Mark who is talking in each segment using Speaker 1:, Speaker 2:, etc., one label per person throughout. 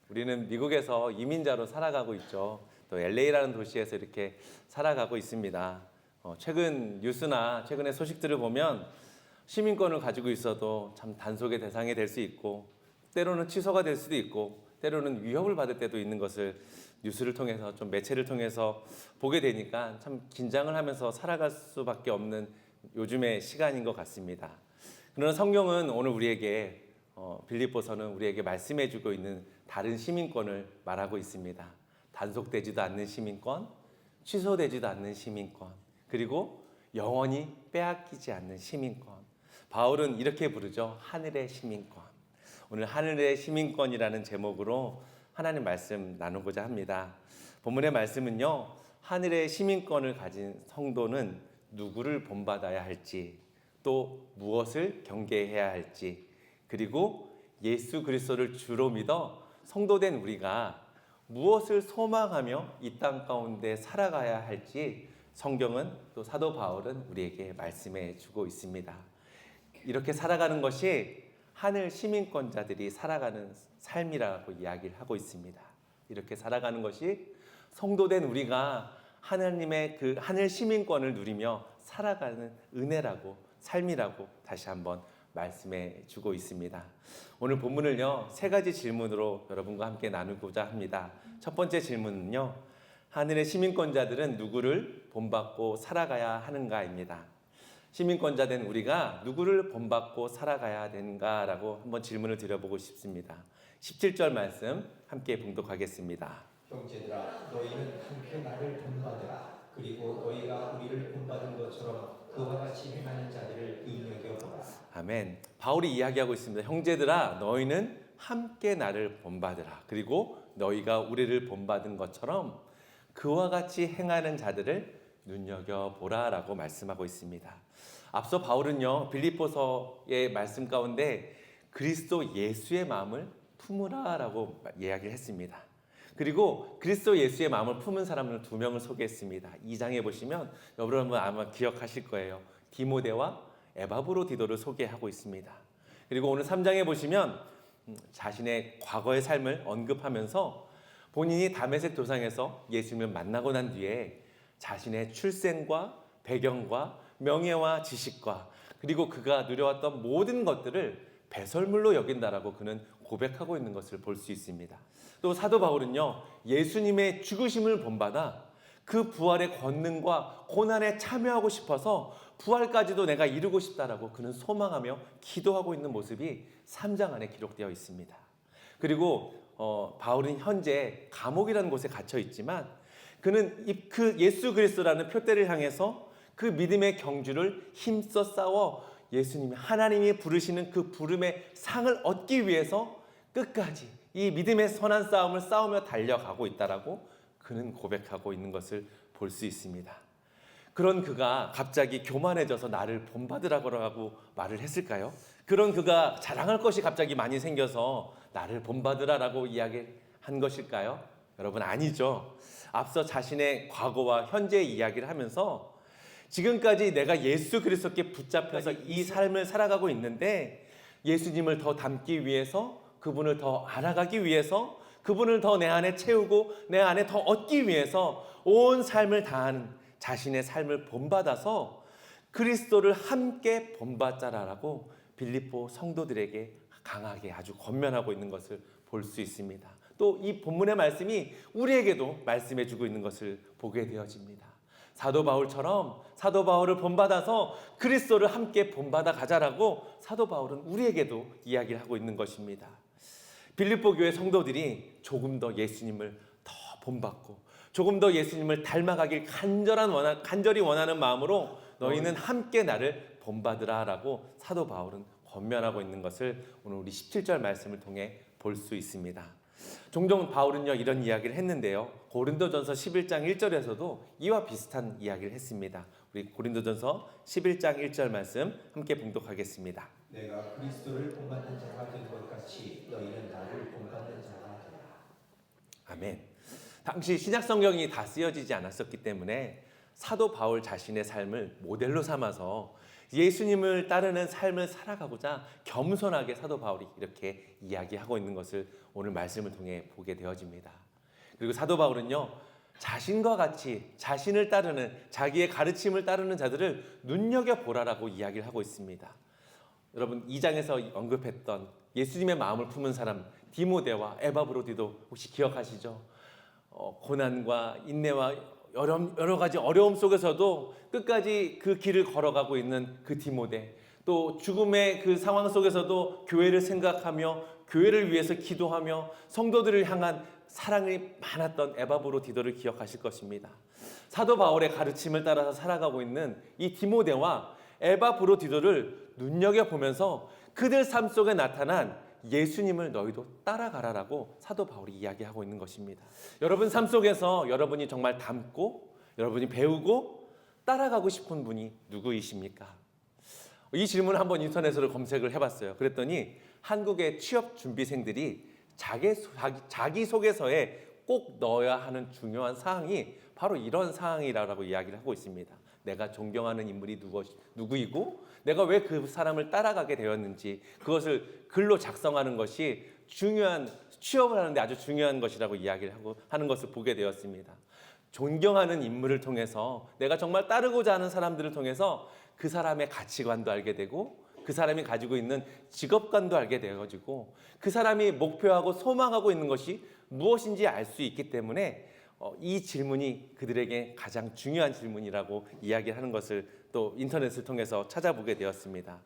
Speaker 1: 우리는 미국에서 이민자로 살아가고 있죠. 또 LA라는 도시에서 이렇게 살아가고 있습니다. 최근 뉴스나 최근의 소식들을 보면 시민권을 가지고 있어도 참 단속의 대상이 될 수 있고, 때로는 취소가 될 수도 있고, 때로는 위협을 받을 때도 있는 것을 뉴스를 통해서, 좀 매체를 통해서 보게 되니까 참 긴장을 하면서 살아갈 수밖에 없는 요즘의 시간인 것 같습니다. 그러나 성경은 오늘 우리에게 빌립보서는 우리에게 말씀해주고 있는 다른 시민권을 말하고 있습니다. 단속되지도 않는 시민권, 취소되지도 않는 시민권, 그리고 영원히 빼앗기지 않는 시민권. 바울은 이렇게 부르죠. 하늘의 시민권. 오늘 하늘의 시민권이라는 제목으로 하나님 말씀 나누고자 합니다. 본문의 말씀은요, 하늘의 시민권을 가진 성도는 누구를 본받아야 할지, 또 무엇을 경계해야 할지, 그리고 예수 그리스도를 주로 믿어 성도된 우리가 무엇을 소망하며 이 땅 가운데 살아가야 할지 성경은, 또 사도 바울은 우리에게 말씀해 주고 있습니다. 이렇게 살아가는 것이 하늘 시민권자들이 살아가는 삶이라고 이야기를 하고 있습니다. 이렇게 살아가는 것이 성도된 우리가 하나님의 그 하늘 시민권을 누리며 살아가는 은혜라고, 삶이라고 다시 한번 말씀해 주고 있습니다. 오늘 본문을요, 세 가지 질문으로 여러분과 함께 나누고자 합니다. 첫 번째 질문은요, 하늘의 시민권자들은 누구를 본받고 살아가야 하는가입니다. 시민권자된 우리가 누구를 본받고 살아가야 되는가라고 한번 질문을 드려보고 싶습니다. 17절 말씀 함께 봉독하겠습니다.
Speaker 2: 형제들아, 너희는 함께 나를 본받으라. 그리고 너희가 우리를 본받은 것처럼 그와 같이 행하는 자들을 눈여겨보라.
Speaker 1: 아멘. 바울이 이야기하고 있습니다. 형제들아, 너희는 함께 나를 본받으라. 그리고 너희가 우리를 본받은 것처럼 그와 같이 행하는 자들을 눈여겨보라 라고 말씀하고 있습니다. 앞서 바울은요, 빌립보서의 말씀 가운데 그리스도 예수의 마음을 품으라 라고 이야기를 했습니다. 그리고 그리스도 예수의 마음을 품은 사람을 두 명을 소개했습니다. 2장에 보시면 여러분 아마 기억하실 거예요. 디모데와 에바브로디도를 소개하고 있습니다. 그리고 오늘 3장에 보시면 자신의 과거의 삶을 언급하면서 본인이 다메섹 도상에서 예수님을 만나고 난 뒤에 자신의 출생과 배경과 명예와 지식과 그리고 그가 누려왔던 모든 것들을 배설물로 여긴다라고 그는 고백하고 있는 것을 볼 수 있습니다. 또 사도 바울은요, 예수님의 죽으심을 본받아 그 부활의 권능과 고난에 참여하고 싶어서 부활까지도 내가 이루고 싶다라고 그는 소망하며 기도하고 있는 모습이 3장 안에 기록되어 있습니다. 그리고 바울은 현재 감옥이라는 곳에 갇혀 있지만 그는 그 예수 그리스도라는 표대를 향해서 그 믿음의 경주를 힘써 싸워 예수님이, 하나님이 부르시는 그 부름의 상을 얻기 위해서 끝까지 이 믿음의 선한 싸움을 싸우며 달려가고 있다라고 그는 고백하고 있는 것을 볼 수 있습니다. 그런 그가 갑자기 교만해져서 나를 본받으라고 말을 했을까요? 그런 그가 자랑할 것이 갑자기 많이 생겨서 나를 본받으라라고 이야기한 것일까요? 여러분, 아니죠. 앞서 자신의 과거와 현재의 이야기를 하면서 지금까지 내가 예수 그리스도께 붙잡혀서 이 삶을 살아가고 있는데 예수님을 더 닮기 위해서, 그분을 더 알아가기 위해서, 그분을 더 내 안에 채우고 내 안에 더 얻기 위해서 온 삶을 다하는 자신의 삶을 본받아서 그리스도를 함께 본받자라고 빌립보 성도들에게 강하게 아주 권면하고 있는 것을 볼 수 있습니다. 또 이 본문의 말씀이 우리에게도 말씀해 주고 있는 것을 보게 되어집니다. 사도 바울처럼 사도 바울을 본받아서 그리스도를 함께 본받아 가자라고 사도 바울은 우리에게도 이야기를 하고 있는 것입니다. 빌립보 교회 성도들이 조금 더 예수님을 더 본받고 조금 더 예수님을 닮아가길 간절히 원하는 마음으로 너희는 함께 나를 본받으라라고 사도 바울은 권면하고 있는 것을 오늘 우리 17절 말씀을 통해 볼 수 있습니다. 종종 바울은요, 이런 이야기를 했는데요, 고린도전서 11장 1절에서도 이와 비슷한 이야기를 했습니다. 우리 고린도전서 11장 1절 말씀 함께 봉독하겠습니다.
Speaker 2: 내가 그리스도를 본받는 자가 된 것 같이 너희는 나를 본받는 자가 되라.
Speaker 1: 아멘. 당시 신약 성경이 다 쓰여지지 않았었기 때문에 사도 바울 자신의 삶을 모델로 삼아서 예수님을 따르는 삶을 살아가고자 겸손하게 사도 바울이 이렇게 이야기하고 있는 것을 오늘 말씀을 통해 보게 되어집니다. 그리고 사도 바울은요, 자신과 같이 자신을 따르는, 자기의 가르침을 따르는 자들을 눈여겨보라라고 이야기를 하고 있습니다. 여러분 2장에서 언급했던 예수님의 마음을 품은 사람 디모데와 에바브로디도 혹시 기억하시죠? 고난과 인내와 여러 가지 어려움 속에서도 끝까지 그 길을 걸어가고 있는 그 디모데, 또 죽음의 그 상황 속에서도 교회를 생각하며 교회를 위해서 기도하며 성도들을 향한 사랑이 많았던 에바브로디도를 기억하실 것입니다. 사도 바울의 가르침을 따라서 살아가고 있는 이 디모데와 에바브로디도를 눈여겨보면서 그들 삶 속에 나타난 예수님을 너희도 따라가라라고 사도 바울이 이야기하고 있는 것입니다. 여러분 삶 속에서 여러분이 정말 닮고 여러분이 배우고 따라가고 싶은 분이 누구이십니까? 이 질문을 한번 인터넷으로 검색을 해봤어요. 그랬더니 한국의 취업 준비생들이 자기소개서에 꼭 넣어야 하는 중요한 사항이 바로 이런 사항이라고 이야기를 하고 있습니다. 내가 존경하는 인물이 누구이고 내가 왜 그 사람을 따라가게 되었는지 그것을 글로 작성하는 것이 취업을 하는데 아주 중요한 것이라고 이야기를 하는 것을 보게 되었습니다. 존경하는 인물을 통해서 내가 정말 따르고자 하는 사람들을 통해서 그 사람의 가치관도 알게 되고 그 사람이 가지고 있는 직업관도 알게 되어지고 그 사람이 목표하고 소망하고 있는 것이 무엇인지 알 수 있기 때문에 이 질문이 그들에게 가장 중요한 질문이라고 이야기하는 것을 또 인터넷을 통해서 찾아보게 되었습니다.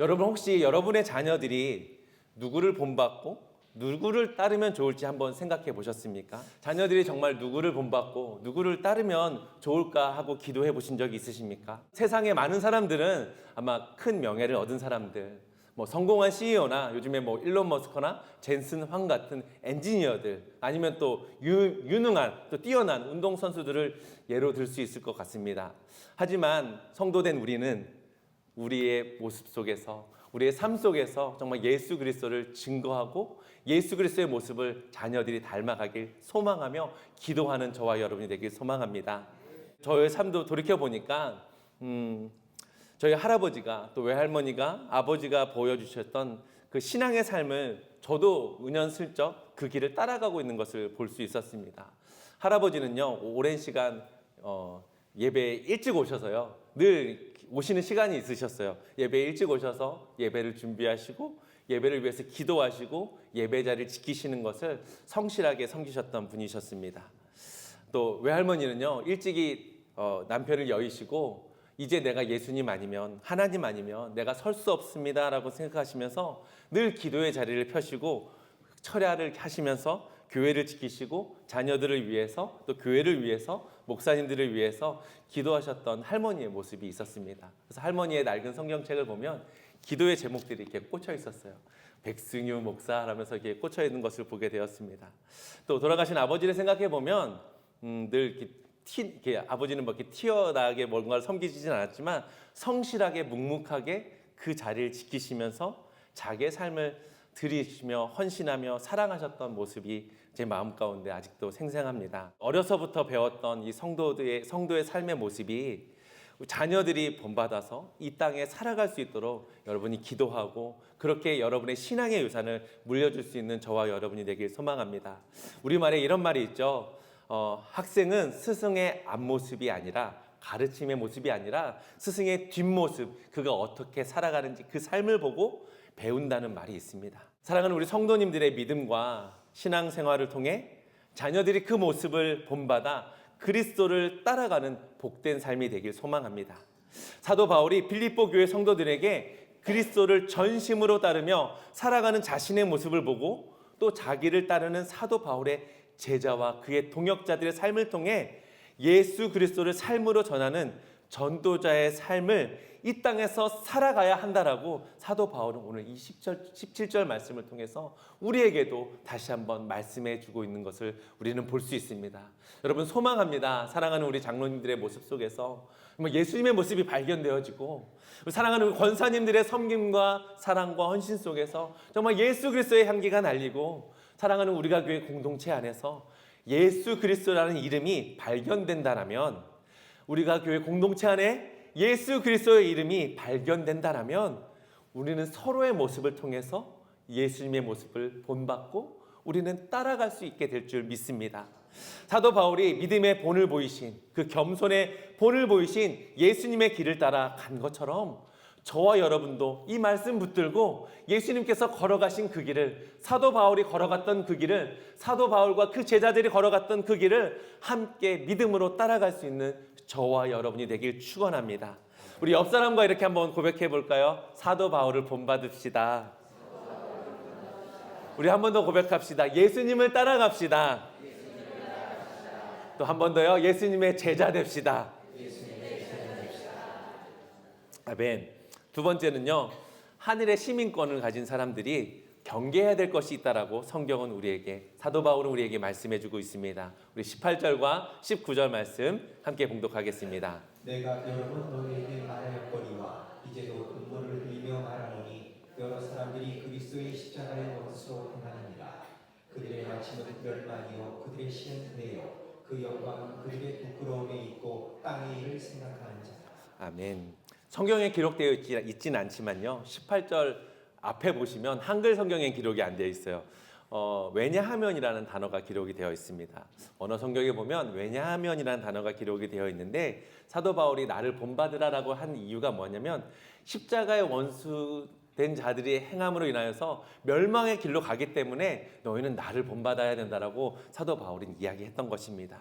Speaker 1: 여러분 혹시 여러분의 자녀들이 누구를 본받고 누구를 따르면 좋을지 한번 생각해 보셨습니까? 자녀들이 정말 누구를 본받고 누구를 따르면 좋을까 하고 기도해 보신 적이 있으십니까? 세상에 많은 사람들은 아마 큰 명예를 얻은 사람들, 성공한 CEO나 요즘에 일론 머스크나 젠슨 황 같은 엔지니어들, 아니면 또 유능한 또 뛰어난 운동선수들을 예로 들 수 있을 것 같습니다. 하지만 성도된 우리는 우리의 모습 속에서, 우리의 삶 속에서 정말 예수 그리스도를 증거하고 예수 그리스도의 모습을 자녀들이 닮아가길 소망하며 기도하는 저와 여러분이 되길 소망합니다. 저의 삶도 돌이켜보니까 저희 할아버지가 또 외할머니가 아버지가 보여주셨던 그 신앙의 삶을 저도 은연슬쩍 그 길을 따라가고 있는 것을 볼 수 있었습니다. 할아버지는요, 오랜 시간 예배에 일찍 오셔서요, 늘 오시는 시간이 있으셨어요. 예배에 일찍 오셔서 예배를 준비하시고 예배를 위해서 기도하시고 예배 자리를 지키시는 것을 성실하게 섬기셨던 분이셨습니다. 또 외할머니는요, 일찍이 남편을 여의시고 이제 내가 예수님 아니면, 하나님 아니면 내가 설 수 없습니다 라고 생각하시면서 늘 기도의 자리를 펴시고 철야를 하시면서 교회를 지키시고 자녀들을 위해서 또 교회를 위해서 목사님들을 위해서 기도하셨던 할머니의 모습이 있었습니다. 그래서 할머니의 낡은 성경책을 보면 기도의 제목들이 이렇게 꽂혀 있었어요. 백승유 목사라면서 이렇게 꽂혀 있는 것을 보게 되었습니다. 또 돌아가신 아버지를 생각해 보면 늘 이렇게 아버지는 이렇게 튀어나게 뭔가를 섬기지는 않았지만 성실하게 묵묵하게 그 자리를 지키시면서 자기의 삶을 들이시며 헌신하며 사랑하셨던 모습이 제 마음 가운데 아직도 생생합니다. 어려서부터 배웠던 이 성도의 삶의 모습이 자녀들이 본받아서 이 땅에 살아갈 수 있도록 여러분이 기도하고 그렇게 여러분의 신앙의 유산을 물려줄 수 있는 저와 여러분이 되길 소망합니다. 우리말에 이런 말이 있죠. 학생은 스승의 앞모습이 아니라, 가르침의 모습이 아니라 스승의 뒷모습, 그가 어떻게 살아가는지 그 삶을 보고 배운다는 말이 있습니다. 사랑하는 우리 성도님들의 믿음과 신앙생활을 통해 자녀들이 그 모습을 본받아 그리스도를 따라가는 복된 삶이 되길 소망합니다. 사도 바울이 빌립보 교회 성도들에게 그리스도를 전심으로 따르며 살아가는 자신의 모습을 보고 또 자기를 따르는 사도 바울의 제자와 그의 동역자들의 삶을 통해 예수 그리스도를 삶으로 전하는 전도자의 삶을 이 땅에서 살아가야 한다라고 사도 바울은 오늘 이 17절 말씀을 통해서 우리에게도 다시 한번 말씀해 주고 있는 것을 우리는 볼 수 있습니다. 여러분 소망합니다. 사랑하는 우리 장로님들의 모습 속에서 예수님의 모습이 발견되어지고 사랑하는 우리 권사님들의 섬김과 사랑과 헌신 속에서 정말 예수 그리스도의 향기가 날리고 사랑하는 우리가 교회 공동체 안에서 예수 그리스도라는 이름이 발견된다라면 우리가 교회 공동체 안에 예수 그리스도의 이름이 발견된다라면 우리는 서로의 모습을 통해서 예수님의 모습을 본받고 우리는 따라갈 수 있게 될 줄 믿습니다. 사도 바울이 믿음의 본을 보이신, 그 겸손의 본을 보이신 예수님의 길을 따라 간 것처럼 저와 여러분도 이 말씀 붙들고 예수님께서 걸어가신 그 길을, 사도 바울이 걸어갔던 그 길을, 사도 바울과 그 제자들이 걸어갔던 그 길을 함께 믿음으로 따라갈 수 있는 저와 여러분이 되길 축원합니다. 우리 옆 사람과 이렇게 한번 고백해 볼까요? 사도 바울을 본받읍시다. 우리 한 번 더 고백합시다. 예수님을 따라갑시다. 또 한 번 더요. 예수님의 제자 됩시다. 아멘. 두 번째는요, 하늘의 시민권을 가진 사람들이 경계해야 될 것이 있다라고 성경은 우리에게, 사도 바울은 우리에게 말씀해주고 있습니다. 우리 18절과 19절 말씀 함께 봉독하겠습니다.
Speaker 2: 내가 여러 번 너희에게 말하였거니와 이제도 눈물을 흘리며 말하노니 여러 사람들이 그리스도의 십자가의 원수로 행하느니라. 그들의 마침은 멸망이요 그들의 시는 회요 그 영광은 그들의 부끄러움에 있고 땅의 일을 생각하는 자라. 아멘. 성경에 기록되어 있진 않지만요, 18절 앞에 보시면 한글 성경에 기록이 안 되어 있어요. 왜냐하면이라는 단어가 기록이 되어 있습니다. 언어 성경에 보면 왜냐하면이라는 단어가 기록이 되어 있는데, 사도 바울이 나를 본받으라라고 한 이유가 뭐냐면 십자가의 원수된 자들이 행함으로 인하여서 멸망의 길로 가기 때문에 너희는 나를 본받아야 된다라고 사도 바울이 이야기했던 것입니다.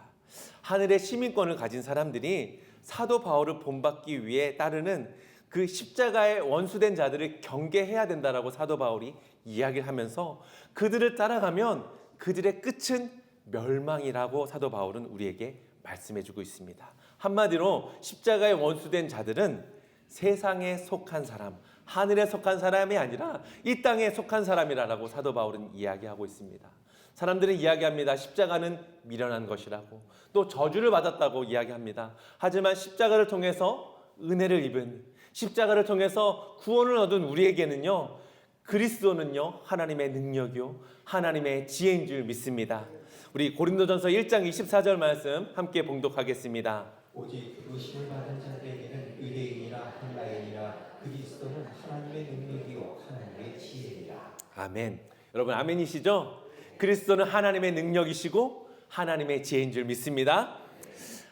Speaker 2: 하늘의 시민권을 가진 사람들이 사도 바울을 본받기 위해 따르는 그 십자가의 원수된 자들을 경계해야 된다라고 사도 바울이 이야기를 하면서 그들을 따라가면 그들의 끝은 멸망이라고 사도 바울은 우리에게 말씀해주고 있습니다. 한마디로 십자가의 원수된 자들은 세상에 속한 사람, 하늘에 속한 사람이 아니라 이 땅에 속한 사람이라고 사도 바울은 이야기하고 있습니다. 사람들은 이야기합니다. 십자가는 미련한 것이라고, 또 저주를 받았다고 이야기합니다. 하지만 십자가를 통해서 은혜를 입은, 십자가를 통해서 구원을 얻은 우리에게는요, 그리스도는요 하나님의 능력이요 하나님의 지혜인 줄 믿습니다. 우리 고린도전서 1장 24절 말씀 함께 봉독하겠습니다. 오직 의심을 받은 자들에게는 의뢰인이라 한라인이라 그리스도는 하나님의 능력이요 하나님의 지혜이라. 아멘.
Speaker 1: 여러분 아멘이시죠? 그리스도는 하나님의 능력이시고 하나님의 지혜인 줄 믿습니다.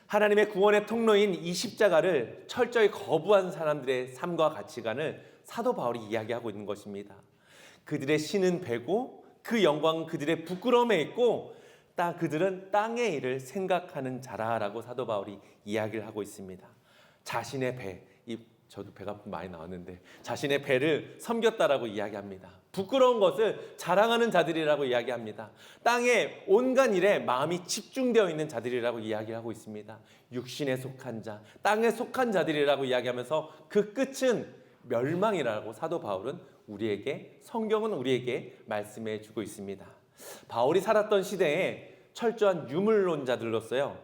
Speaker 1: 하나님의 구원의 통로인 이 십자가를 철저히 거부한 사람들의 삶과 가치관을 사도 바울이 이야기하고 있는 것입니다. 그들의 신은 배고 그 영광은 그들의 부끄러움에 있고 그들은 땅의 일을 생각하는 자라라고 사도 바울이 이야기를 하고 있습니다. 자신의 배, 저도 배가 많이 나왔는데 자신의 배를 섬겼다라고 이야기합니다. 부끄러운 것을 자랑하는 자들이라고 이야기합니다. 땅의 온갖 일에 마음이 집중되어 있는 자들이라고 이야기하고 있습니다. 육신에 속한 자, 땅에 속한 자들이라고 이야기하면서 그 끝은 멸망이라고 사도 바울은 성경은 우리에게 말씀해 주고 있습니다. 바울이 살았던 시대에 철저한 유물론자들로서요,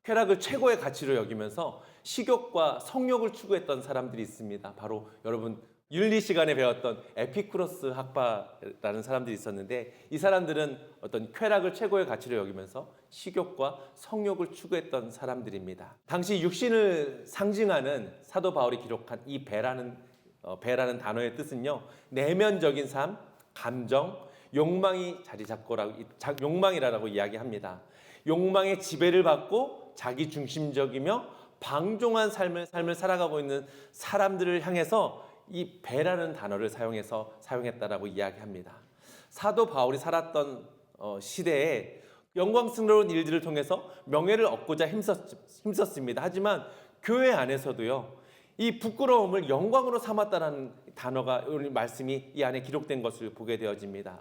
Speaker 1: 쾌락을 최고의 가치로 여기면서 식욕과 성욕을 추구했던 사람들이 있습니다. 바로 여러분 윤리 시간에 배웠던 에피쿠로스 학파라는 사람들이 있었는데, 이 사람들은 어떤 쾌락을 최고의 가치로 여기면서 식욕과 성욕을 추구했던 사람들입니다. 당시 육신을 상징하는 사도 바울이 기록한 이 배라는 단어의 뜻은요, 내면적인 삶, 감정, 욕망이 자리 잡고라고, 욕망이라고 이야기합니다. 욕망의 지배를 받고 자기 중심적이며 방종한 삶을 살아가고 있는 사람들을 향해서 이 배라는 단어를 사용했다라고 이야기합니다. 사도 바울이 살았던 시대에 영광스러운 일들을 통해서 명예를 얻고자 힘썼습니다. 하지만 교회 안에서도요, 이 부끄러움을 영광으로 삼았다는 단어가, 말씀이 이 안에 기록된 것을 보게 되어집니다.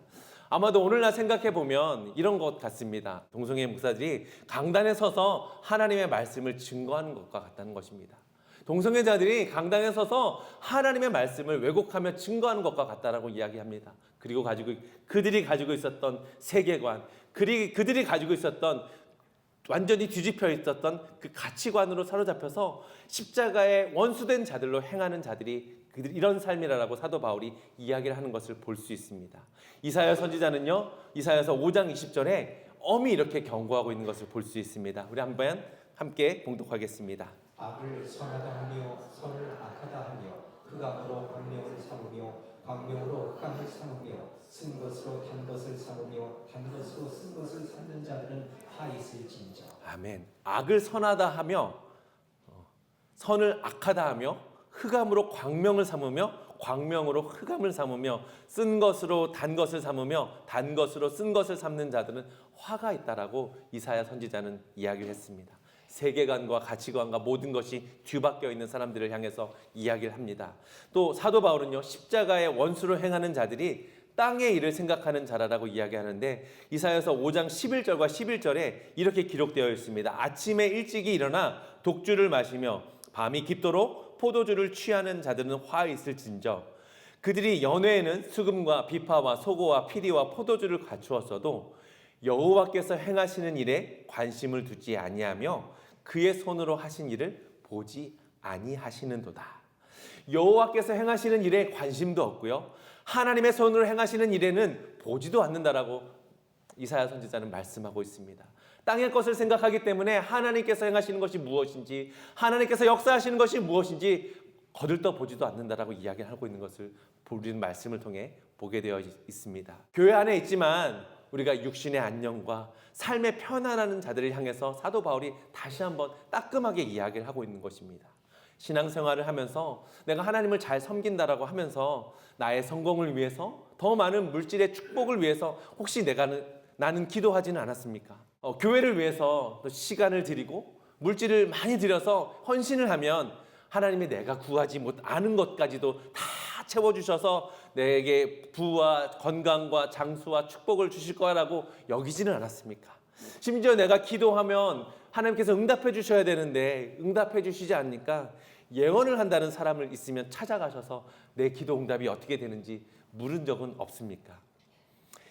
Speaker 1: 아마도 오늘날 생각해보면 이런 것 같습니다. 동성애 목사들이 강단에 서서 하나님의 말씀을 증거하는 것과 같다는 것입니다. 동성애자들이 강단에 서서 하나님의 말씀을 왜곡하며 증거하는 것과 같다라고 이야기합니다. 그리고 그들이 가지고 있었던 세계관, 그들이 가지고 있었던 완전히 뒤집혀 있었던 그 가치관으로 사로잡혀서 십자가의 원수된 자들로 행하는 자들이 이런 삶이라고 사도 바울이 이야기를 하는 것을 볼 수 있습니다. 이사야 선지자는요, 이사야서 5장 20절에 엄히 이렇게 경고하고 있는 것을 볼 수 있습니다. 우리 한번 함께 봉독하겠습니다.
Speaker 2: 악을 선하다 하며 선을 악하다 하며 흑암으로 광명을 삼으며 광명으로 흑암을 삼으며 쓴 것으로 단 것을 삼으며 단 것으로 쓴 것을 삼는 자들은 화 있을진저.
Speaker 1: 아멘. 악을 선하다 하며 선을 악하다 하며 흑암으로 광명을 삼으며 광명으로 흑암을 삼으며 쓴 것으로 단 것을 삼으며 단 것으로 쓴 것을 삼는 자들은 화가 있다라고 이사야 선지자는 이야기를 했습니다. 세계관과 가치관과 모든 것이 뒤바뀌어 있는 사람들을 향해서 이야기를 합니다. 또 사도 바울은요, 십자가의 원수로 행하는 자들이 땅의 일을 생각하는 자라라고 이야기하는데 이사야서 5장 11절과 11절에 이렇게 기록되어 있습니다. 아침에 일찍이 일어나 독주를 마시며 밤이 깊도록 포도주를 취하는 자들은 화 있을진저. 그들이 연회에는 수금과 비파와 소고와 피리와 포도주를 갖추었어도 여호와께서 행하시는 일에 관심을 두지 아니하며 그의 손으로 하신 일을 보지 아니하시는도다. 여호와께서 행하시는 일에 관심도 없고요, 하나님의 손으로 행하시는 일에는 보지도 않는다라고 이사야 선지자는 말씀하고 있습니다. 땅의 것을 생각하기 때문에 하나님께서 행하시는 것이 무엇인지, 하나님께서 역사하시는 것이 무엇인지 거들떠 보지도 않는다라고 이야기하고 있는 것을 우리는 말씀을 통해 보게 되어 있습니다. 교회 안에 있지만 우리가 육신의 안녕과 삶의 편안한 자들을 향해서 사도 바울이 다시 한번 따끔하게 이야기를 하고 있는 것입니다. 신앙생활을 하면서 내가 하나님을 잘 섬긴다라고 하면서 나의 성공을 위해서, 더 많은 물질의 축복을 위해서 혹시 나는 기도하지는 않았습니까? 교회를 위해서 시간을 드리고 물질을 많이 들여서 헌신을 하면 하나님이 내가 구하지 못하는 것까지도 다 채워주셔서 내게 부와 건강과 장수와 축복을 주실 거라고 여기지는 않았습니까? 심지어 내가 기도하면 하나님께서 응답해 주셔야 되는데 응답해 주시지 않으니까 예언을 한다는 사람을 있으면 찾아가셔서 내 기도 응답이 어떻게 되는지 물은 적은 없습니까?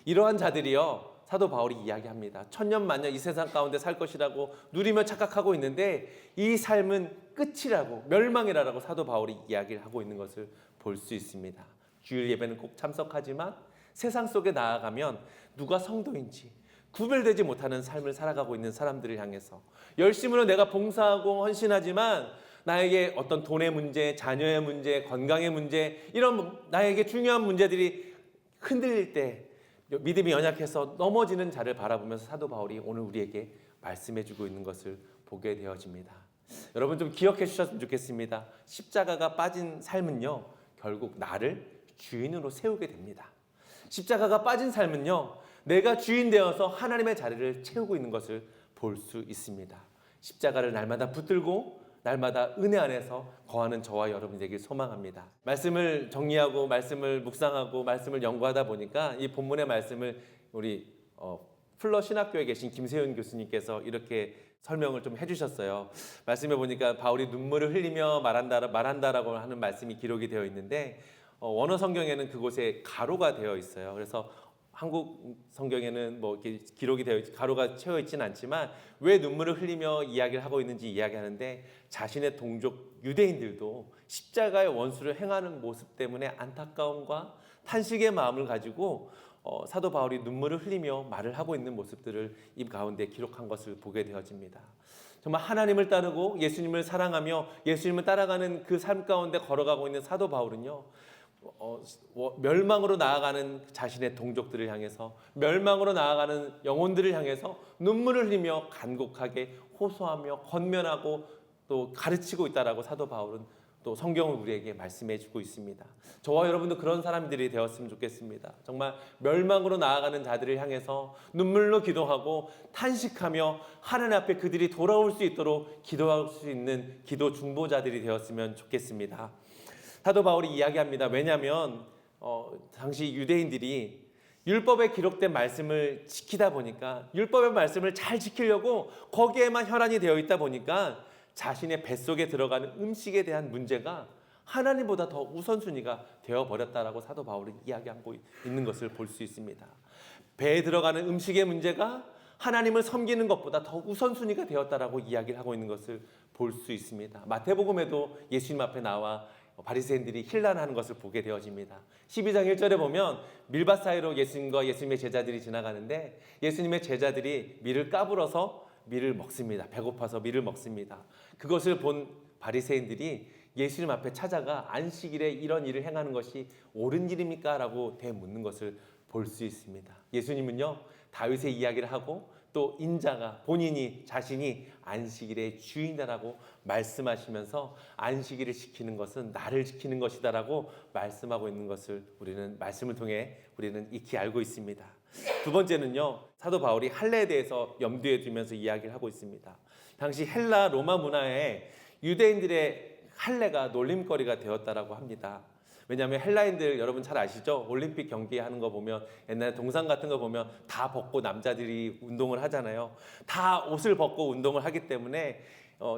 Speaker 1: 이러한 자들이요, 사도 바울이 이야기합니다. 천년만년 이 세상 가운데 살 것이라고 누리며 착각하고 있는데 이 삶은 끝이라고, 멸망이라고 사도 바울이 이야기를 하고 있는 것을 볼 수 있습니다. 주일 예배는 꼭 참석하지만 세상 속에 나아가면 누가 성도인지 구별되지 못하는 삶을 살아가고 있는 사람들을 향해서 열심으로 내가 봉사하고 헌신하지만 나에게 어떤 돈의 문제, 자녀의 문제, 건강의 문제, 이런 나에게 중요한 문제들이 흔들릴 때 믿음이 연약해서 넘어지는 자를 바라보면서 사도 바울이 오늘 우리에게 말씀해주고 있는 것을 보게 되어집니다. 여러분 좀 기억해 주셨으면 좋겠습니다. 십자가가 빠진 삶은요, 결국 나를 주인으로 세우게 됩니다. 십자가가 빠진 삶은요, 내가 주인 되어서 하나님의 자리를 채우고 있는 것을 볼 수 있습니다. 십자가를 날마다 붙들고 날마다 은혜 안에서 거하는 저와 여러분이 되길 소망합니다. 말씀을 정리하고 말씀을 묵상하고 말씀을 연구하다 보니까 이 본문의 말씀을 우리 풀러 신학교에 계신 김세윤 교수님께서 이렇게 설명을 좀 해주셨어요. 말씀해 보니까 바울이 눈물을 흘리며 말한다라고 하는 말씀이 기록이 되어 있는데 원어 성경에는 그곳에 가로가 되어 있어요. 그래서 한국 성경에는 뭐 이렇게 기록이 되어 가로가 채워 있지는 않지만 왜 눈물을 흘리며 이야기를 하고 있는지 이야기하는데 자신의 동족 유대인들도 십자가의 원수를 행하는 모습 때문에 안타까움과 탄식의 마음을 가지고 사도 바울이 눈물을 흘리며 말을 하고 있는 모습들을 이 가운데 기록한 것을 보게 되어집니다. 정말 하나님을 따르고 예수님을 사랑하며 예수님을 따라가는 그 삶 가운데 걸어가고 있는 사도 바울은요, 멸망으로 나아가는 자신의 동족들을 향해서, 멸망으로 나아가는 영혼들을 향해서 눈물을 흘리며 간곡하게 호소하며 권면하고 또 가르치고 있다라고 사도 바울은 또 성경을 우리에게 말씀해 주고 있습니다. 저와 여러분도 그런 사람들이 되었으면 좋겠습니다. 정말 멸망으로 나아가는 자들을 향해서 눈물로 기도하고 탄식하며 하나님 앞에 그들이 돌아올 수 있도록 기도할 수 있는 기도 중보자들이 되었으면 좋겠습니다. 사도 바울이 이야기합니다. 왜냐하면 당시 유대인들이 율법에 기록된 말씀을 지키다 보니까, 율법의 말씀을 잘 지키려고 거기에만 혈안이 되어 있다 보니까 자신의 뱃속에 들어가는 음식에 대한 문제가 하나님보다 더 우선순위가 되어버렸다라고 사도 바울이 이야기하고 있는 것을 볼 수 있습니다. 배에 들어가는 음식의 문제가 하나님을 섬기는 것보다 더 우선순위가 되었다라고 이야기를 하고 있는 것을 볼 수 있습니다. 마태복음에도 예수님 앞에 나와 바리새인들이 힐난하는 것을 보게 되어집니다. 12장 1절에 보면 밀밭 사이로 예수님과 예수님의 제자들이 지나가는데 예수님의 제자들이 밀을 까불어서 밀을 먹습니다. 배고파서 밀을 먹습니다. 그것을 본 바리새인들이 예수님 앞에 찾아가 안식일에 이런 일을 행하는 것이 옳은 일입니까? 라고 되묻는 것을 볼 수 있습니다. 예수님은요, 다윗의 이야기를 하고 또 인자가 본인이 자신이 안식일의 주인이라고 말씀하시면서 안식일을 지키는 것은 나를 지키는 것이다라고 말씀하고 있는 것을 우리는 말씀을 통해 우리는 익히 알고 있습니다. 두 번째는요, 사도 바울이 할례에 대해서 염두에 두면서 이야기를 하고 있습니다. 당시 헬라 로마 문화에 유대인들의 할례가 놀림거리가 되었다라고 합니다. 왜냐하면 헬라인들 여러분 잘 아시죠? 올림픽 경기하는 거 보면 옛날에 동상 같은 거 보면 다 벗고 남자들이 운동을 하잖아요. 다 옷을 벗고 운동을 하기 때문에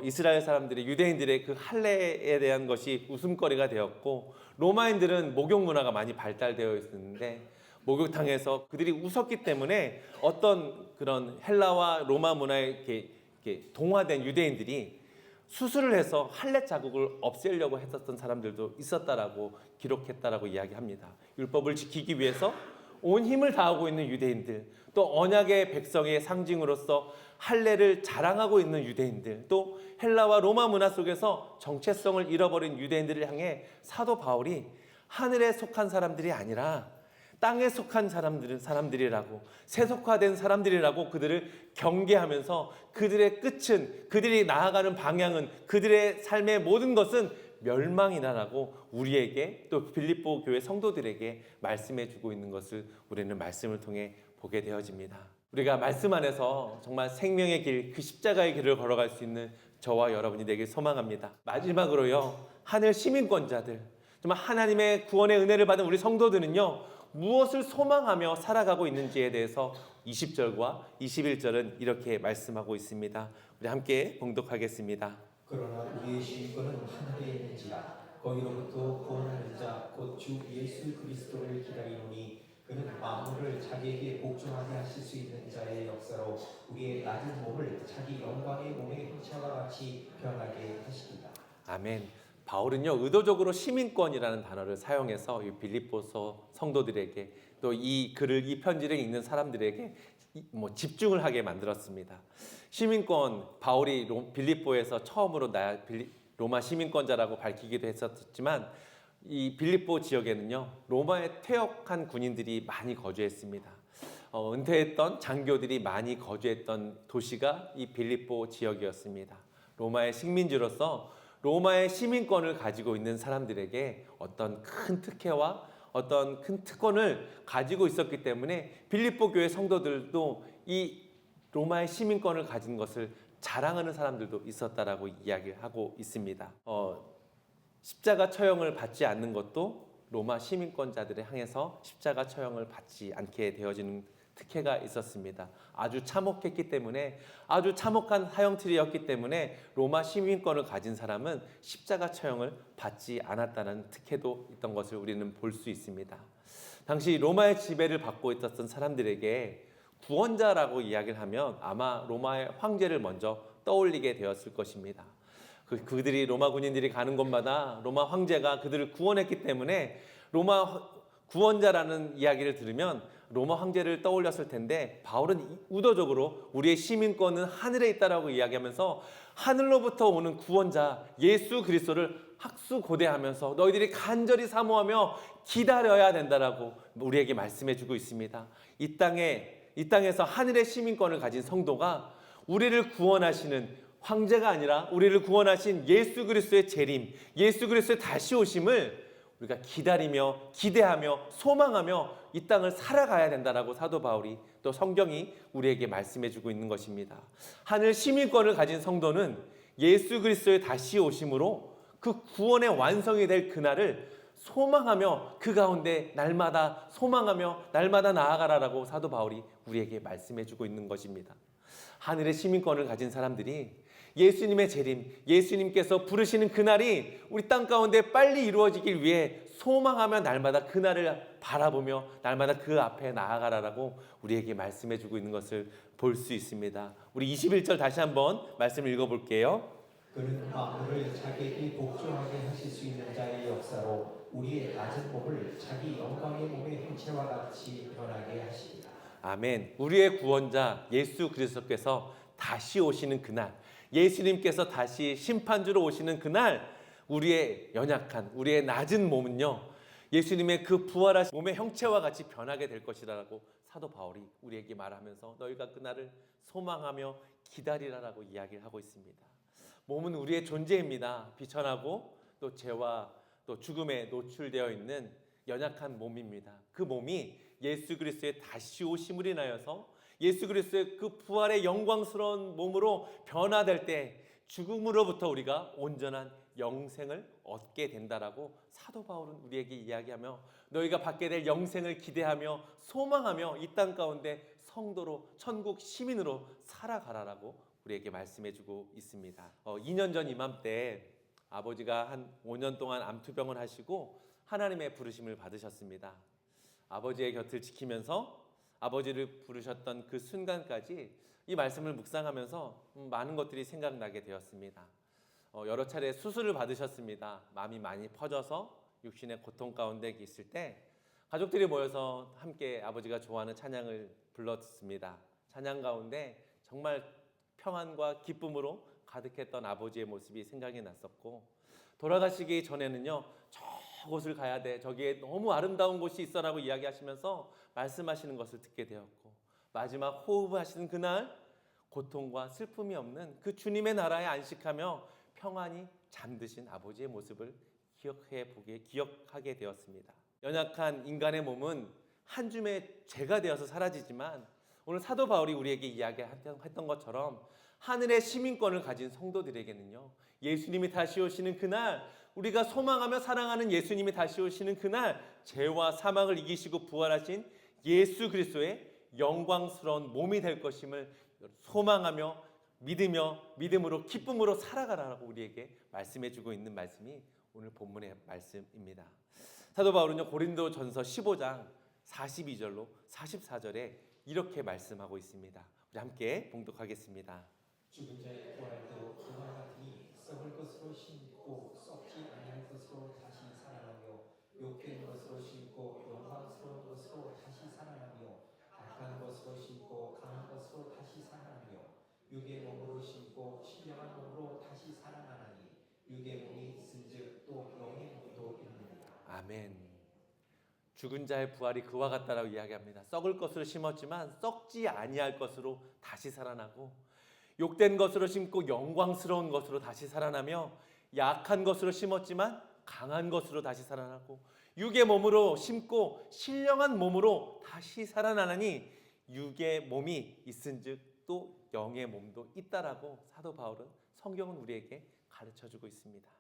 Speaker 1: 이스라엘 사람들이 유대인들의 그 할례에 대한 것이 웃음거리가 되었고, 로마인들은 목욕 문화가 많이 발달되어 있었는데 목욕탕에서 그들이 웃었기 때문에 어떤 그런 헬라와 로마 문화에 이렇게 동화된 유대인들이 수술을 해서 할례 자국을 없애려고 했었던 사람들도 있었다라고 기록했다라고 이야기합니다. 율법을 지키기 위해서 온 힘을 다하고 있는 유대인들, 또 언약의 백성의 상징으로서 할례를 자랑하고 있는 유대인들, 또 헬라와 로마 문화 속에서 정체성을 잃어버린 유대인들을 향해 사도 바울이 하늘에 속한 사람들이 아니라 땅에 속한 사람들이라고, 세속화된 사람들이라고 그들을 경계하면서 그들의 끝은, 그들이 나아가는 방향은, 그들의 삶의 모든 것은 멸망이다라고 우리에게 또 빌립보 교회 성도들에게 말씀해 주고 있는 것을 우리는 말씀을 통해 보게 되어집니다. 우리가 말씀 안에서 정말 생명의 길, 그 십자가의 길을 걸어갈 수 있는 저와 여러분이 되길 소망합니다. 마지막으로요, 하늘 시민권자들, 정말 하나님의 구원의 은혜를 받은 우리 성도들은요, 무엇을 소망하며 살아가고 있는지에 대해서 20절과 21절은 이렇게 말씀하고 있습니다. 우리 함께 봉독하겠습니다.
Speaker 2: 그러나 우리의 신권은 하늘에 있는지라 거기로부터 구원하는 자 곧 주 예수 그리스도를 기다리노니 그는 만물을 자기에게 복종하게 하실 수 있는 자의 역사로 우리의 낮은 몸을 자기 영광의 몸의 형체와 같이 변하게 하시리라.
Speaker 1: 아멘. 바울은요, 의도적으로 시민권이라는 단어를 사용해서 이 빌립보서 성도들에게 또 이 글을, 이 편지를 읽는 사람들에게 집중을 하게 만들었습니다. 시민권, 바울이 빌립보에서 처음으로 로마 시민권자라고 밝히기도 했었지만 이 빌립보 지역에는요, 로마에 퇴역한 군인들이 많이 거주했습니다. 은퇴했던 장교들이 많이 거주했던 도시가 이 빌립보 지역이었습니다. 로마의 식민지로서 로마의 시민권을 가지고 있는 사람들에게 어떤 큰 특혜와 어떤 큰 특권을 가지고 있었기 때문에 빌립보 교회 성도들도 이 로마의 시민권을 가진 것을 자랑하는 사람들도 있었다라고 이야기하고 있습니다. 십자가 처형을 받지 않는 것도 로마 시민권자들에 향해서 십자가 처형을 받지 않게 되어지는 특혜가 있었습니다. 아주 참혹했기 때문에, 아주 참혹한 사형틀이었기 때문에 로마 시민권을 가진 사람은 십자가 처형을 받지 않았다는 특혜도 있던 것을 우리는 볼 수 있습니다. 당시 로마의 지배를 받고 있었던 사람들에게 구원자라고 이야기를 하면 아마 로마의 황제를 먼저 떠올리게 되었을 것입니다. 그들이 로마 군인들이 가는 곳마다 로마 황제가 그들을 구원했기 때문에 로마 구원자라는 이야기를 들으면 로마 황제를 떠올렸을 텐데, 바울은 의도적으로 우리의 시민권은 하늘에 있다라고 이야기하면서 하늘로부터 오는 구원자 예수 그리스도를 학수고대하면서 너희들이 간절히 사모하며 기다려야 된다라고 우리에게 말씀해 주고 있습니다. 이 땅에서 하늘의 시민권을 가진 성도가 우리를 구원하시는 황제가 아니라 우리를 구원하신 예수 그리스도의 재림, 예수 그리스도의 다시 오심을 우리가 기다리며 기대하며 소망하며 이 땅을 살아가야 된다라고 사도 바울이 또 성경이 우리에게 말씀해 주고 있는 것입니다. 하늘 시민권을 가진 성도는 예수 그리스도의 다시 오심으로 그 구원의 완성이 될 그날을 소망하며 그 가운데 날마다 소망하며 날마다 나아가라라고 사도 바울이 우리에게 말씀해 주고 있는 것입니다. 하늘의 시민권을 가진 사람들이 예수님의 재림, 예수님께서 부르시는 그날이 우리 땅 가운데 빨리 이루어지길 위해 소망하며 날마다 그날을 바라보며 날마다 그 앞에 나아가라라고 우리에게 말씀해 주고 있는 것을 볼 수 있습니다. 우리 21절 다시 한번 말씀을 읽어볼게요.
Speaker 2: 그는 만물을 자기에게 복종하게 하실 수 있는 자의 역사로 우리의 낮은 몸을 자기 영광의 몸의 형체와 같이 변하게 하시리라.
Speaker 1: 아멘. 우리의 구원자 예수 그리스도께서 다시 오시는 그날, 예수님께서 다시 심판주로 오시는 그날 우리의 연약한, 우리의 낮은 몸은요, 예수님의 그 부활하신 몸의 형체와 같이 변하게 될 것이라고 사도 바울이 우리에게 말하면서 너희가 그날을 소망하며 기다리라라고 이야기를 하고 있습니다. 몸은 우리의 존재입니다. 비천하고 또 죄와 또 죽음에 노출되어 있는 연약한 몸입니다. 그 몸이 예수 그리스도의 다시 오심을 인하여서 예수 그리스도의 그 부활의 영광스러운 몸으로 변화될 때 죽음으로부터 우리가 온전한 영생을 얻게 된다라고 사도 바울은 우리에게 이야기하며 너희가 받게 될 영생을 기대하며 소망하며 이 땅 가운데 성도로 천국 시민으로 살아가라라고 우리에게 말씀해주고 있습니다. 2년 전 이맘때 아버지가 한 5년 동안 암투병을 하시고 하나님의 부르심을 받으셨습니다. 아버지의 곁을 지키면서 아버지를 부르셨던 그 순간까지 이 말씀을 묵상하면서 많은 것들이 생각나게 되었습니다. 여러 차례 수술을 받으셨습니다. 마음이 많이 퍼져서 육신의 고통 가운데 있을 때 가족들이 모여서 함께 아버지가 좋아하는 찬양을 불렀습니다. 찬양 가운데 정말 평안과 기쁨으로 가득했던 아버지의 모습이 생각이 났었고, 돌아가시기 전에는요, 저곳을 가야 돼, 저기에 너무 아름다운 곳이 있어라고 이야기하시면서 말씀하시는 것을 듣게 되었고, 마지막 호흡하시는 그날 고통과 슬픔이 없는 그 주님의 나라에 안식하며 평안히 잠드신 아버지의 모습을 기억하게 되었습니다. 연약한 인간의 몸은 한 줌의 죄가 되어서 사라지지만 오늘 사도 바울이 우리에게 이야기했던 것처럼 하늘의 시민권을 가진 성도들에게는요, 예수님이 다시 오시는 그날, 우리가 소망하며 사랑하는 예수님이 다시 오시는 그날, 죄와 사망을 이기시고 부활하신 예수 그리스도의 영광스러운 몸이 될 것임을 소망하며 믿음으로 기쁨으로 살아가라고 우리에게 말씀해주고 있는 말씀이 오늘 본문의 말씀입니다. 사도 바울은요, 고린도전서 15장 42절로 44절에 이렇게 말씀하고 있습니다. 우리 함께 봉독하겠습니다.
Speaker 2: 죽은 자의 부활도 그와 같으니 썩을 것으로 심고 썩지 아니할 것으로 다시 살아나며 욕된 것으로 심고 영광스러운 것으로 다시 살아나며 악한 것으로 심고 강한 것으로 다시 살아나며 육의 몸으로 심고 신령한 몸으로 다시 살아나나니 육의 몸이 있은즉 또 영의 몸도 있느니라.
Speaker 1: 아멘. 죽은 자의 부활이 그와 같다라고 이야기합니다. 썩을 것으로 심었지만 썩지 아니할 것으로 다시 살아나고, 욕된 것으로 심고 영광스러운 것으로 다시 살아나며, 약한 것으로 심었지만 강한 것으로 다시 살아나고, 육의 몸으로 심고 신령한 몸으로 다시 살아나니 육의 몸이 있은즉 또 영의 몸도 있다라고 사도 바울은, 성경은 우리에게 가르쳐주고 있습니다.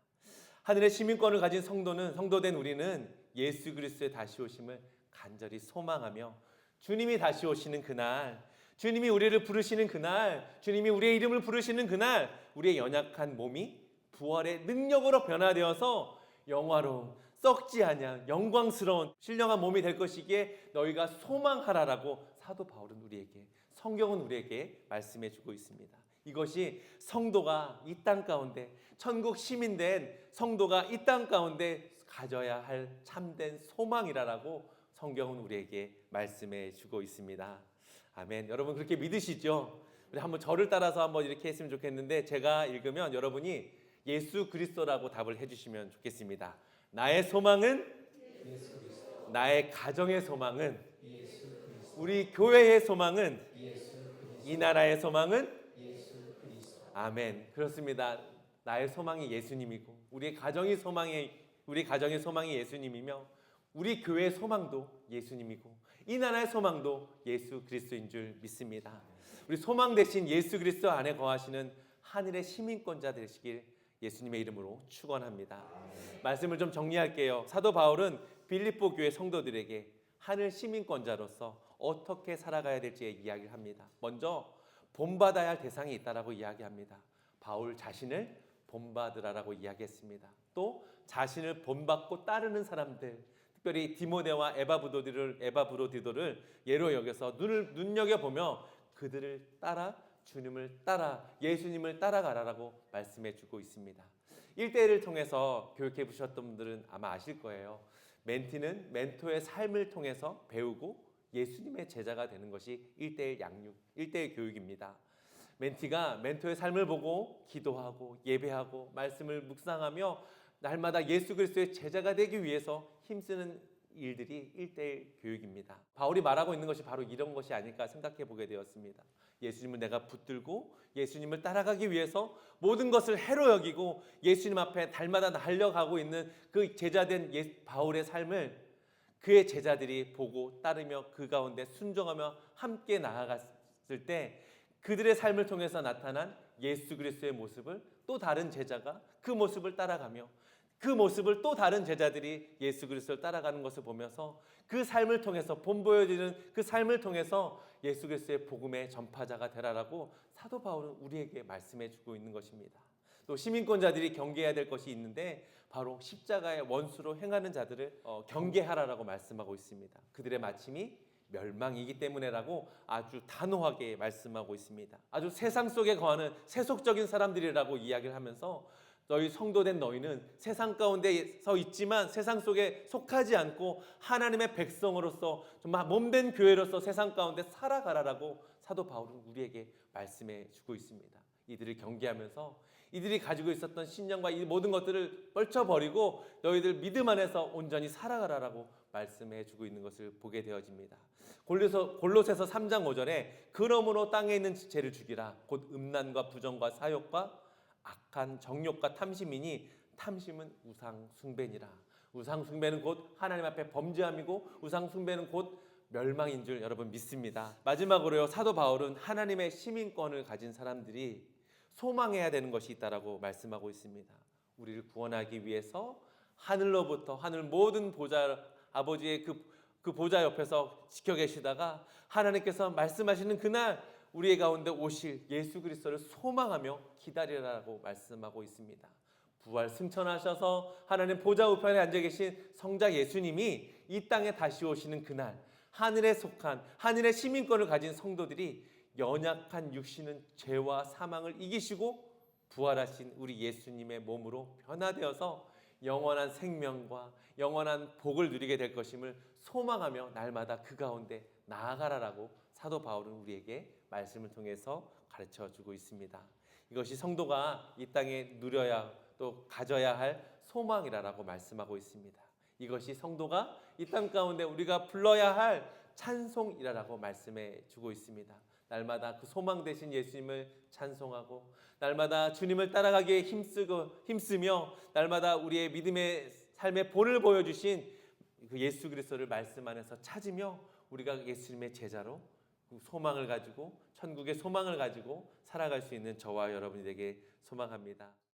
Speaker 1: 하늘의 시민권을 가진 성도된 우리는 예수 그리스도의 다시 오심을 간절히 소망하며 주님이 다시 오시는 그날, 주님이 우리를 부르시는 그날, 주님이 우리의 이름을 부르시는 그날, 우리의 연약한 몸이 부활의 능력으로 변화되어서 영화로운, 썩지 아니한 영광스러운 신령한 몸이 될 것이기에 너희가 소망하라라고 사도 바울은 우리에게, 성경은 우리에게 말씀해주고 있습니다. 이것이 성도가 이 땅 가운데, 천국 시민된 성도가 이 땅 가운데 가져야 할 참된 소망이라고 성경은 우리에게 말씀해 주고 있습니다. 아멘. 여러분 그렇게 믿으시죠? 우리 한번 저를 따라서 한번 이렇게 했으면 좋겠는데, 제가 읽으면 여러분이 예수 그리스도라고 답을 해주시면 좋겠습니다. 나의 소망은
Speaker 2: 예수 그리스도.
Speaker 1: 나의 가정의 소망은,
Speaker 2: 예수 그리스도.
Speaker 1: 우리 교회의 소망은,
Speaker 2: 예수 그리스도.
Speaker 1: 이 나라의 소망은,
Speaker 2: 예수 그리스도.
Speaker 1: 아멘. 그렇습니다. 나의 소망이 예수님이고 우리 가정의 소망이 예수님이며 우리 교회의 소망도 예수님이고 이 나라의 소망도 예수 그리스도인 줄 믿습니다. 우리 소망 대신 예수 그리스도 안에 거하시는 하늘의 시민권자 되시길 예수님의 이름으로 축원합니다. 말씀을 좀 정리할게요. 사도 바울은 빌립보 교회 성도들에게 하늘 시민권자로서 어떻게 살아가야 될지 이야기를 합니다. 먼저 본받아야 할 대상이 있다라고 이야기합니다. 바울 자신을 본받으라라고 이야기했습니다. 또 자신을 본받고 따르는 사람들, 특별히 디모데와 에바브로디도를 예로 여겨서 눈여겨보며 그들을 따라 주님을 따라 예수님을 따라가라라고 말씀해주고 있습니다. 1대1을 통해서 교육해 보셨던 분들은 아마 아실 거예요. 멘티는 멘토의 삶을 통해서 배우고 예수님의 제자가 되는 것이 1대1 양육, 1대1 교육입니다. 멘티가 멘토의 삶을 보고 기도하고 예배하고 말씀을 묵상하며 날마다 예수 그리스도의 제자가 되기 위해서 힘쓰는 일들이 1:1 교육입니다. 바울이 말하고 있는 것이 바로 이런 것이 아닐까 생각해 보게 되었습니다. 예수님을 내가 붙들고 예수님을 따라가기 위해서 모든 것을 해로 여기고 예수님 앞에 달마다 달려가고 있는 그 제자된 바울의 삶을 그의 제자들이 보고 따르며 그 가운데 순종하며 함께 나아갔을 때 그들의 삶을 통해서 나타난 예수 그리스도의 모습을 또 다른 제자가 그 모습을 따라가며 그 모습을 또 다른 제자들이 예수 그리스도를 따라가는 것을 보면서 그 삶을 통해서 본보여지는 그 삶을 통해서 예수 그리스도의 복음의 전파자가 되라라고 사도 바울은 우리에게 말씀해 주고 있는 것입니다. 또 시민권자들이 경계해야 될 것이 있는데 바로 십자가의 원수로 행하는 자들을 경계하라라고 말씀하고 있습니다. 그들의 마침이 멸망이기 때문에라고 아주 단호하게 말씀하고 있습니다. 아주 세상 속에 거하는 세속적인 사람들이라고 이야기를 하면서 너희 성도된 너희는 세상 가운데 서 있지만 세상 속에 속하지 않고 하나님의 백성으로서 정말 몸된 교회로서 세상 가운데 살아가라라고 사도 바울은 우리에게 말씀해 주고 있습니다. 이들을 경계하면서 이들이 가지고 있었던 신념과 이 모든 것들을 뻘쳐버리고 너희들 믿음 안에서 온전히 살아가라라고 말씀해 주고 있는 것을 보게 되어집니다. 골로새서 3장 5절에 그러므로 땅에 있는 지체를 죽이라 곧 음란과 부정과 사욕과 악한 정욕과 탐심이니 탐심은 우상 숭배니라. 우상 숭배는 곧 하나님 앞에 범죄함이고 우상 숭배는 곧 멸망인 줄 여러분 믿습니다. 마지막으로요, 사도 바울은 하나님의 시민권을 가진 사람들이 소망해야 되는 것이 있다라고 말씀하고 있습니다. 우리를 구원하기 위해서 하늘로부터 하늘 모든 보좌 아버지의 그 보좌 옆에서 지켜 계시다가 하나님께서 말씀하시는 그날 우리의 가운데 오실 예수 그리스도를 소망하며 기다리라고 말씀하고 있습니다. 부활 승천하셔서 하나님 보좌 우편에 앉아 계신 성자 예수님이 이 땅에 다시 오시는 그날 하늘에 속한 하늘의 시민권을 가진 성도들이 연약한 육신은 죄와 사망을 이기시고 부활하신 우리 예수님의 몸으로 변화되어서 영원한 생명과 영원한 복을 누리게 될 것임을 소망하며 날마다 그 가운데 나아가라라고 사도 바울은 우리에게 말씀을 통해서 가르쳐주고 있습니다. 이것이 성도가 이 땅에 누려야 또 가져야 할 소망이라고 말씀하고 있습니다. 이것이 성도가 이 땅 가운데 우리가 불러야 할 찬송이라고 말씀해 주고 있습니다. 날마다 그 소망 되신 예수님을 찬송하고 날마다 주님을 따라가기에 힘쓰며 날마다 우리의 믿음의 삶의 본을 보여주신 그 예수 그리스도를 말씀 안에서 찾으며 우리가 예수님의 제자로 소망을 가지고 천국의 소망을 가지고 살아갈 수 있는 저와 여러분이 되게 소망합니다.